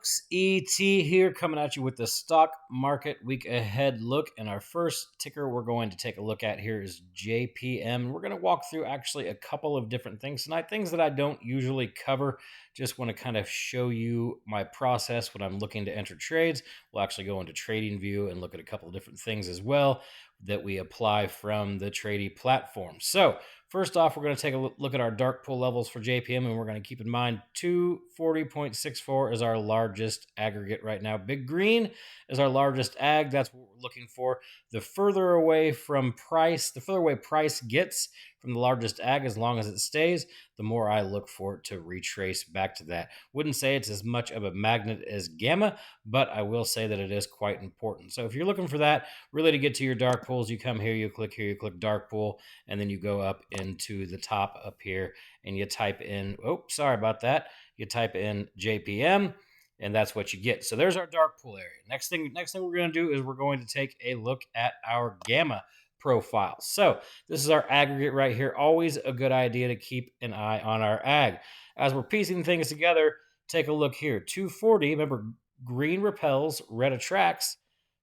folks, ET here coming at you with the stock market week ahead look. And our first ticker we're going to take a look at here is JPM. We're going to walk through actually a couple of different things tonight, things that I don't usually cover. Just want to kind of show you my process when I'm looking to enter trades. We'll actually go into Trading View and look at a couple of different things as well that we apply from the Tradie platform. So first off, we're going to take a look at our dark pool levels for JPM, and we're going to keep in mind 240.64 is our largest aggregate right now. Big green is our largest ag. That's what we're looking for. The further away from price, the further away price gets from the largest ag, as long as it stays, the more I look for it to retrace back to that. Wouldn't say it's as much of a magnet as gamma, but I will say that it is quite important. So if you're looking for that, really to get to your dark pools, you come here, you click dark pool, and then you go up into the top up here and you type in, oh, sorry about that. You type in JPM, and that's what you get. So there's our dark pool area. Next thing we're going to do is we're going to take a look at our gamma profile. So this is our aggregate right here. Always a good idea to keep an eye on our ag. As we're piecing things together, take a look here. 240, remember, green repels, red attracts.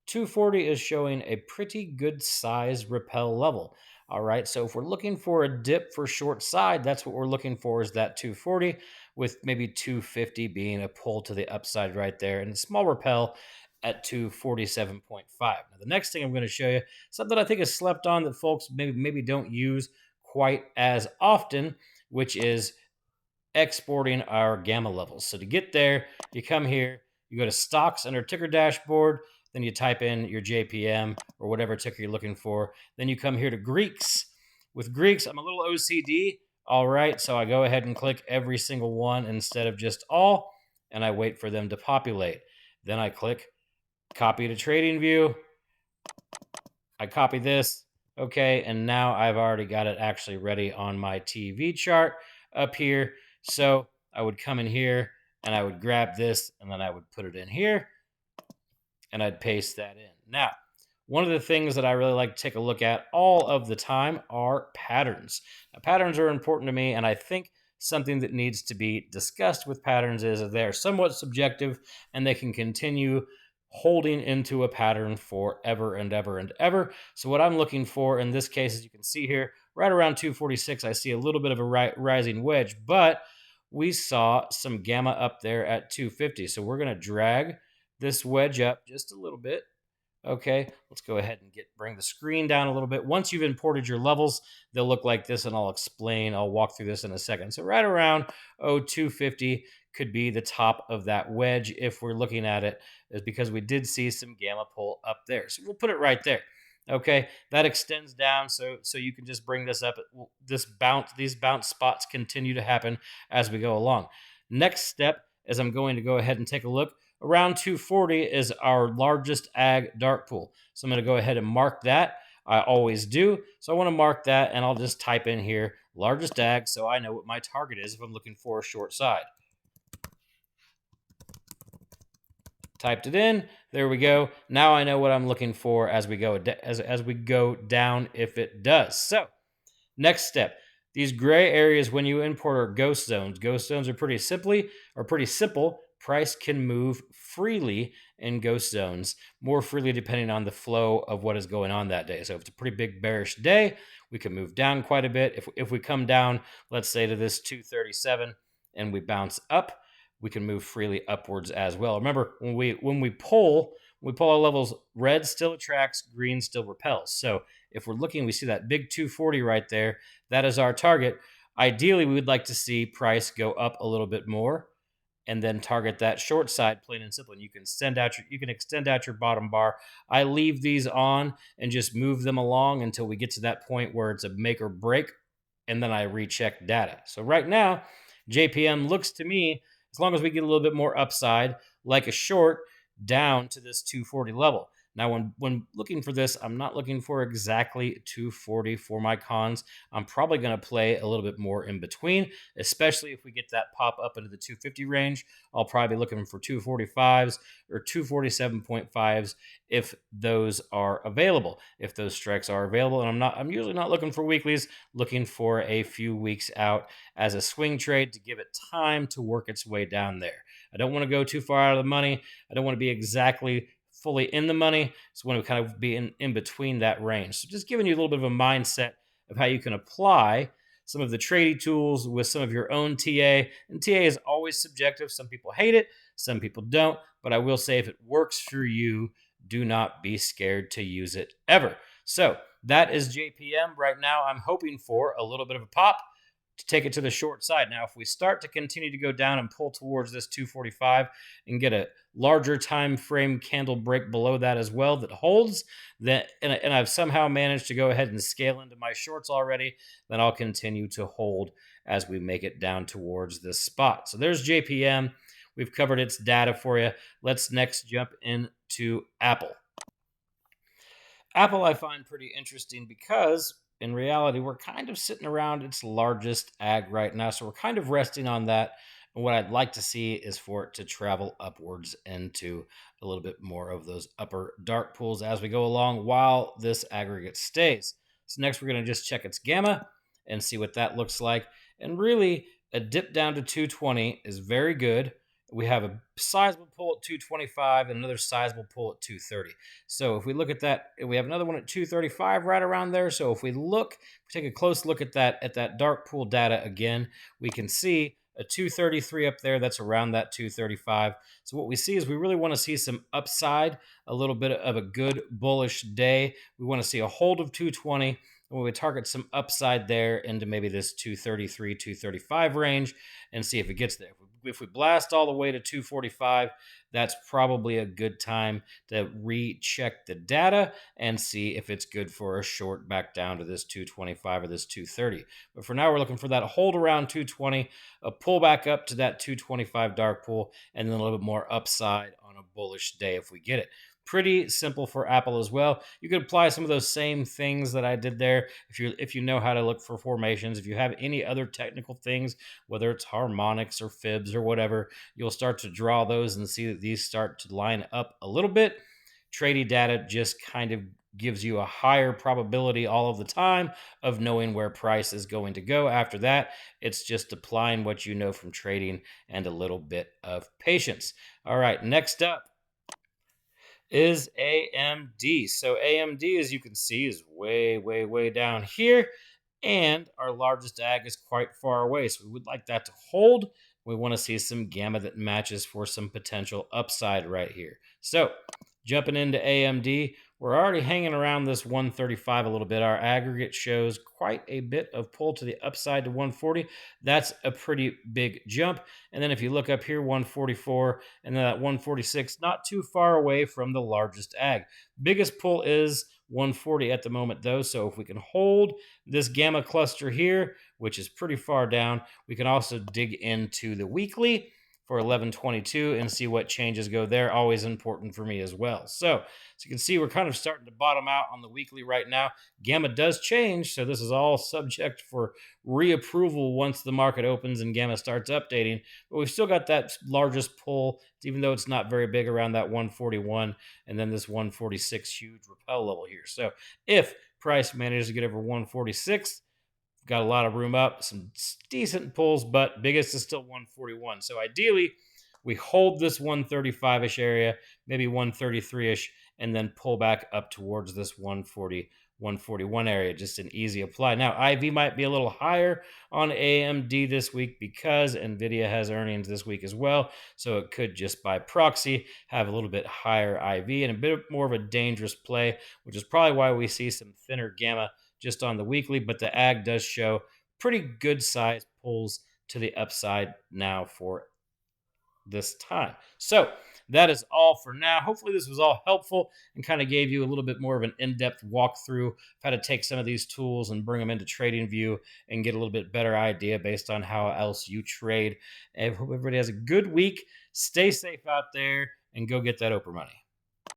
240 is showing a pretty good size repel level. All right, so if we're looking for a dip for short side, that's what we're looking for, is that 240, with maybe 250 being a pull to the upside right there, and a small repel at 247.5. Now, the next thing I'm going to show you, something I think is slept on that folks maybe don't use quite as often, which is exporting our gamma levels. So to get there, you come here, you go to stocks under ticker dashboard, then you type in your JPM or whatever ticker you're looking for. Then you come here to Greeks. With Greeks, I'm a little OCD. All right, so I go ahead and click every single one instead of just all, and I wait for them to populate. Then I click copy to Trading View. I copy this. Okay, and now I've already got it actually ready on my TV chart up here. So I would come in here and I would grab this and then I would put it in here and I'd paste that in. Now, one of the things that I really like to take a look at all of the time are patterns. Now, patterns are important to me, and I think something that needs to be discussed with patterns is that they're somewhat subjective and they can continue holding into a pattern forever and ever and ever. So what I'm looking for in this case, as you can see here, right around 246, I see a little bit of a rising wedge, but we saw some gamma up there at 250. So we're going to drag this wedge up just a little bit. Okay, let's go ahead and bring the screen down a little bit. Once you've imported your levels, they'll look like this, and I'll walk through this in a second. So right around 250 could be the top of that wedge if we're looking at it, is because we did see some gamma pull up there. So we'll put it right there. Okay, that extends down, so you can just bring this up. These bounce spots continue to happen as we go along. Next step is I'm going to go ahead and take a look. Around 240 is our largest ag dark pool. So I'm going to go ahead and mark that. I always do. So I want to mark that, and I'll just type in here largest ag so I know what my target is if I'm looking for a short side. Typed it in. There we go. Now I know what I'm looking for as we go down if it does. So next step. These gray areas when you import are ghost zones. Ghost zones are pretty simple. Price can move freely in ghost zones, more freely depending on the flow of what is going on that day. So if it's a pretty big bearish day, we can move down quite a bit. If we come down, let's say to this 237, and we bounce up, we can move freely upwards as well. Remember, when we pull our levels, red still attracts, green still repels. So if we're looking, we see that big 240 right there. That is our target. Ideally, we would like to see price go up a little bit more and then target that short side, plain and simple. And you can extend out your bottom bar. I leave these on and just move them along until we get to that point where it's a make or break, and then I recheck data. So right now, JPM looks to me, as long as we get a little bit more upside, like a short down to this 240 level. Now, when looking for this, I'm not looking for exactly 240 for my cons. I'm probably going to play a little bit more in between, especially if we get that pop up into the 250 range. I'll probably be looking for 245s or 247.5s if those are available, if those strikes are available. And I'm usually not looking for weeklies, looking for a few weeks out as a swing trade to give it time to work its way down there. I don't want to go too far out of the money. I don't want to be exactly fully in the money. So I want to kind of be in between that range. So just giving you a little bit of a mindset of how you can apply some of the trading tools with some of your own TA. And TA is always subjective. Some people hate it, some people don't. But I will say if it works for you, do not be scared to use it ever. So that is JPM. Right now, I'm hoping for a little bit of a pop to take it to the short side. Now, if we start to continue to go down and pull towards this 245 and get a larger time frame candle break below that as well that holds, that and I've somehow managed to go ahead and scale into my shorts already, then I'll continue to hold as we make it down towards this spot. So there's JPM. We've covered its data for you. Let's next jump into Apple. Apple, I find pretty interesting because in reality, we're kind of sitting around its largest ag right now. So we're kind of resting on that. And what I'd like to see is for it to travel upwards into a little bit more of those upper dark pools as we go along while this aggregate stays. So next, we're going to just check its gamma and see what that looks like. And really, a dip down to 220 is very good. We have a sizable pull at 225 and another sizable pull at 230. So if we look at that, we have another one at 235 right around there. So if we take a close look at that dark pool data again, we can see a 233 up there. That's around that 235. So what we see is we really want to see some upside, a little bit of a good bullish day. We want to see a hold of 220. And we target some upside there into maybe this 233, 235 range and see if it gets there. If we blast all the way to 245, that's probably a good time to recheck the data and see if it's good for a short back down to this 225 or this 230. But for now, we're looking for that hold around 220, a pull back up to that 225 dark pool, and then a little bit more upside on a bullish day if we get it. Pretty simple for Apple as well. You could apply some of those same things that I did there if you know how to look for formations. If you have any other technical things, whether it's harmonics or fibs or whatever, you'll start to draw those and see that these start to line up a little bit. Trading data just kind of gives you a higher probability all of the time of knowing where price is going to go. After that, it's just applying what you know from trading and a little bit of patience. All right, next up is AMD. So AMD, as you can see, is way, way, way down here. And our largest ag is quite far away. So we would like that to hold. We want to see some gamma that matches for some potential upside right here. So jumping into AMD, we're already hanging around this 135 a little bit. Our aggregate shows quite a bit of pull to the upside to 140. That's a pretty big jump. And then if you look up here, 144 and then that 146, not too far away from the largest ag. Biggest pull is 140 at the moment though. So if we can hold this gamma cluster here, which is pretty far down, we can also dig into the weekly for 1122 and see what changes go there. Always important for me as well. So you can see we're kind of starting to bottom out on the weekly right now. Gamma does change, so this is all subject for reapproval once the market opens and Gamma starts updating. But we've still got that largest pull, even though it's not very big, around that 141 and then this 146 huge repel level here. So if price manages to get over 146, got a lot of room up, some decent pulls, but biggest is still 141. So ideally, we hold this 135-ish area, maybe 133-ish, and then pull back up towards this 140, 141 area. Just an easy apply. Now, IV might be a little higher on AMD this week because NVIDIA has earnings this week as well. So it could just by proxy have a little bit higher IV and a bit more of a dangerous play, which is probably why we see some thinner gamma just on the weekly, but the ag does show pretty good size pulls to the upside now for this time. So that is all for now. Hopefully this was all helpful and kind of gave you a little bit more of an in-depth walkthrough of how to take some of these tools and bring them into TradingView and get a little bit better idea based on how else you trade. I hope everybody has a good week. Stay safe out there and go get that Oprah money.